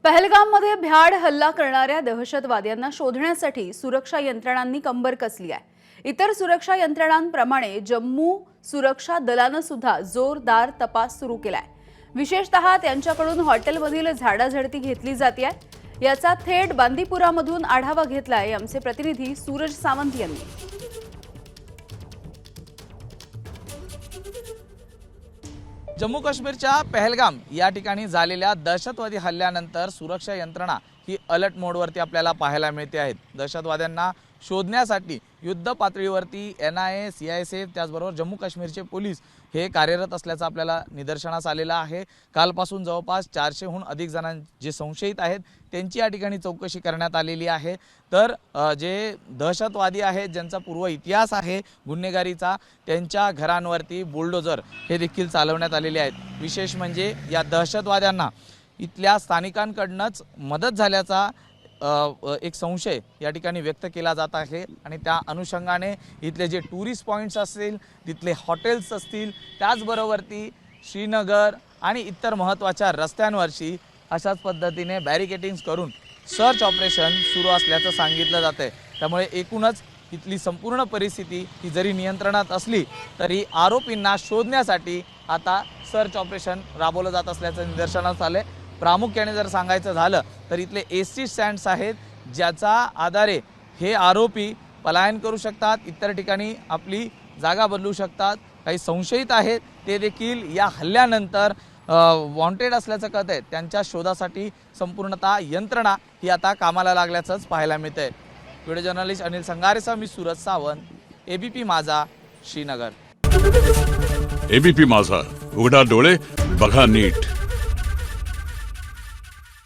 पहलगाममध्ये भ्याड हल्ला करणाऱ्या दहशतवाद्यांना शोधण्यासाठी सुरक्षा यंत्रणांनी कंबर कसली आहे। इतर सुरक्षा यंत्रणांप्रमाणे जम्मू सुरक्षा दलानं सुद्धा जोरदार तपास सुरू केलाय। विशेषतः त्यांच्याकडून हॉटेलमधील झाडाझडती घेतली जाते। याचा थेट बांदीपुरामधून आढावा घेतलाय आमचे प्रतिनिधी सूरज सावंत यांनी। जम्मू काश्मीरच्या पहलगाम या ठिकाणी झालेल्या दहशतवादी हल्ल्यानंतर सुरक्षा यंत्रणा ही अलर्ट मोडवरती आपल्याला पाहायला मिळते आहेत। दहशतवाद्यांना शोधण्यासाठी युद्ध पातळीवरती NIA, CISF त्याचबरोबर जम्मू काश्मीरचे पोलीस हे कार्यरत असल्याचं आपल्याला निदर्शनास आलेलं आहे। कालपासून जवळपास 400हून अधिक जणां जे संशयित आहेत त्यांची या ठिकाणी चौकशी करण्यात आलेली आहे। तर जे दहशतवादी आहेत ज्यांचा पूर्व इतिहास आहे गुन्हेगारीचा, त्यांच्या घरांवरती बुलडोजर हे देखील चालवण्यात आलेले आहेत। विशेष म्हणजे या दहशतवाद्यांना इथल्या स्थानिकांकडूनच मदत झाल्याचा एक संशय या ठिकाणी व्यक्त केला जात आहे आणि त्या अनुषंगाने इथले जे टुरिस्ट पॉइंट्स असतील, तिथले हॉटेल्स असतील, त्याचबरोबरती श्रीनगर आणि इतर महत्त्वाच्या रस्त्यांवरची अशाच पद्धतीने बॅरिकेटिंग्स करून सर्च ऑपरेशन सुरू असल्याचं सांगितलं जातं। त्यामुळे एकूणच इथली संपूर्ण परिस्थिती ही जरी नियंत्रणात असली तरी आरोपींना शोधण्यासाठी आता सर्च ऑपरेशन राबवलं जात असल्याचं निदर्शनास आले। प्रामुख्याने जर सांगायचं झालं तर इथले एसी स्टँड्स आहेत ज्याचा आधारे हे आरोपी पलायन करू शकतात, इतर ठिकाणी आपली जागा बदलू शकतात। काही संशयित आहेत ते देखील या हल्ल्यानंतर वॉन्टेड असल्याचं कळतंय। त्यांच्या शोधासाठी संपूर्णतः यंत्रणा ही आता कामाला लागल्याचंच पाहायला मिळतंय। व्हिडिओ जर्नलिस्ट अनिल संगारेसह मी सूरज सावंत, ABP माझा, श्रीनगर। ABP माझा, उघडा डोळे बघा नीट।